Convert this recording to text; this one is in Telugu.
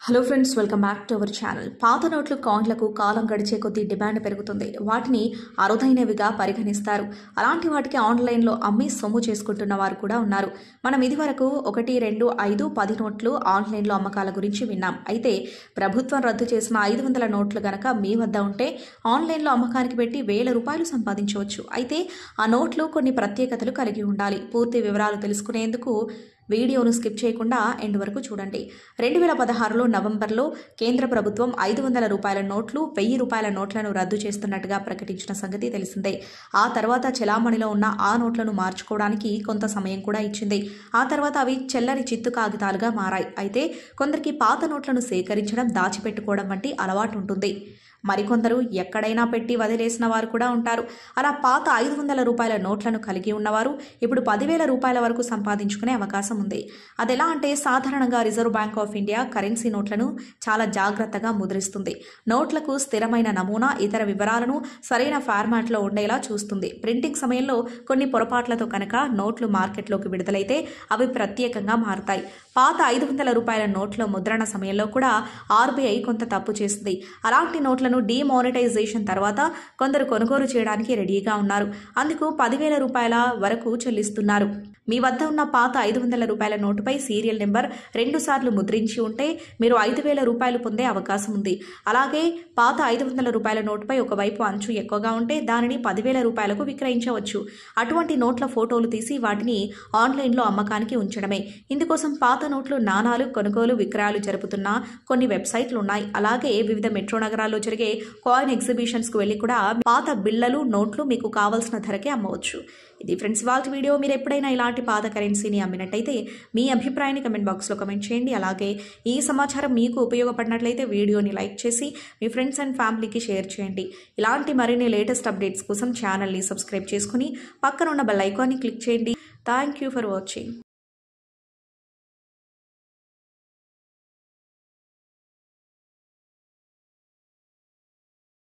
Hello friends, welcome back to our channel. పాత నోట్లు కాయిన్లకు కాలం గడిచే కొద్దీ డిమాండ్ పెరుగుతుంది. వాటిని అరుదైనవిగా పరిగణిస్తారు. అలాంటి వాటికి ఆన్లైన్లో అమ్మి సొమ్ము చేసుకుంటున్న వారు కూడా ఉన్నారు. మనం ఇదివరకు 1, 2, 5, 10 నోట్లు ఆన్లైన్లో అమ్మకాల గురించి విన్నాం. అయితే ప్రభుత్వం రద్దు చేసిన 500 నోట్లు గనక మీ వద్ద ఉంటే ఆన్లైన్లో అమ్మకానికి పెట్టి ₹1000 సంపాదించవచ్చు. అయితే ఆ నోట్లు కొన్ని ప్రత్యేకతలు కలిగి ఉండాలి. పూర్తి వివరాలు తెలుసుకునేందుకు వీడియోను స్కిప్ చేయకుండా ఎండ్ వరకు చూడండి. 2016లో నవంబర్లో కేంద్ర ప్రభుత్వం ₹500 నోట్లు, ₹1000 నోట్లను రద్దు చేస్తున్నట్టుగా ప్రకటించిన సంగతి తెలిసిందే. ఆ తర్వాత చెలామణిలో ఉన్న ఆ నోట్లను మార్చుకోవడానికి కొంత సమయం కూడా ఇచ్చింది. ఆ తర్వాత అవి చెల్లని చిత్తు కాగితాలుగా మారాయి. అయితే కొందరికి పాత నోట్లను సేకరించడం, దాచిపెట్టుకోవడం వంటి అలవాటు ఉంటుంది. మరికొందరు ఎక్కడైనా పెట్టి వదిలేసిన వారు కూడా ఉంటారు. అలా పాత ₹500 నోట్లను కలిగి ఉన్నవారు ఇప్పుడు ₹10,000 వరకు సంపాదించుకునే అవకాశం ఉంది. అదెలా అంటే, సాధారణంగా reserve bank of India currency నోట్లను చాలా జాగ్రత్తగా ముద్రిస్తుంది. నోట్లకు స్థిరమైన నమూనా, ఇతర వివరాలను సరైన ఫార్మాట్లో ఉండేలా చూస్తుంది. ప్రింటింగ్ సమయంలో కొన్ని పొరపాట్లతో కనుక నోట్లు మార్కెట్లోకి విడుదలైతే అవి ప్రత్యేకంగా మారుతాయి. పాత ₹500 నోట్ల ముద్రణ సమయంలో కూడా ఆర్బీఐ కొంత తప్పు చేసింది. అలాంటి నోట్లను డీమానిటైజేషన్ తర్వాత కొందరు కొనుగోలు చేయడానికి రెడీగా ఉన్నారు. అందుకు ₹10,000 వరకు చెల్లిస్తున్నారు. మీ వద్ద ఉన్న పాత ₹500 నోటుపై సీరియల్ నెంబర్ 2 సార్లు ముద్రించి ఉంటే మీరు ₹5,000 పొందే అవకాశం ఉంది. అలాగే పాత ₹500 నోటుపై ఒకవైపు అంచు ఎక్కువగా ఉంటే దానిని ₹10,000కు విక్రయించవచ్చు. అటువంటి నోట్ల ఫోటోలు తీసి వాటిని ఆన్లైన్లో అమ్మకానికి ఉంచడమే. ఇందుకోసం పాత నోట్లు, నాణాలు కొనుగోలు, విక్రయాలు జరుపుతున్న కొన్ని వెబ్సైట్లు ఉన్నాయి. అలాగే వివిధ మెట్రో నగరాల్లో జరిగే కాయిన్ ఎగ్జిబిషన్స్ కు వెళ్లి కూడా పాత బిళ్లలు, నోట్లు మీకు కావాల్సిన ధరకే అమ్మవచ్చు. ఇది ఫ్రెండ్స్ ఇవాళ వీడియో. మీరు ఎప్పుడైనా ఇలాంటి పాత కరెన్సీని అమ్మినట్టయితే మీ అభిప్రాయాన్ని కమెంట్ బాక్స్లో కమెంట్ చేయండి. అలాగే ఈ సమాచారం మీకు ఉపయోగపడినట్లయితే వీడియోని లైక్ చేసి మీ ఫ్రెండ్స్ అండ్ ఫ్యామిలీకి షేర్ చేయండి. ఇలాంటి మరిన్ని లేటెస్ట్ అప్డేట్స్ కోసం ఛానల్ని సబ్స్క్రైబ్ చేసుకుని పక్కన ఉన్న బెల్ ఐకాన్ని క్లిక్ చేయండి. Thank you for watching.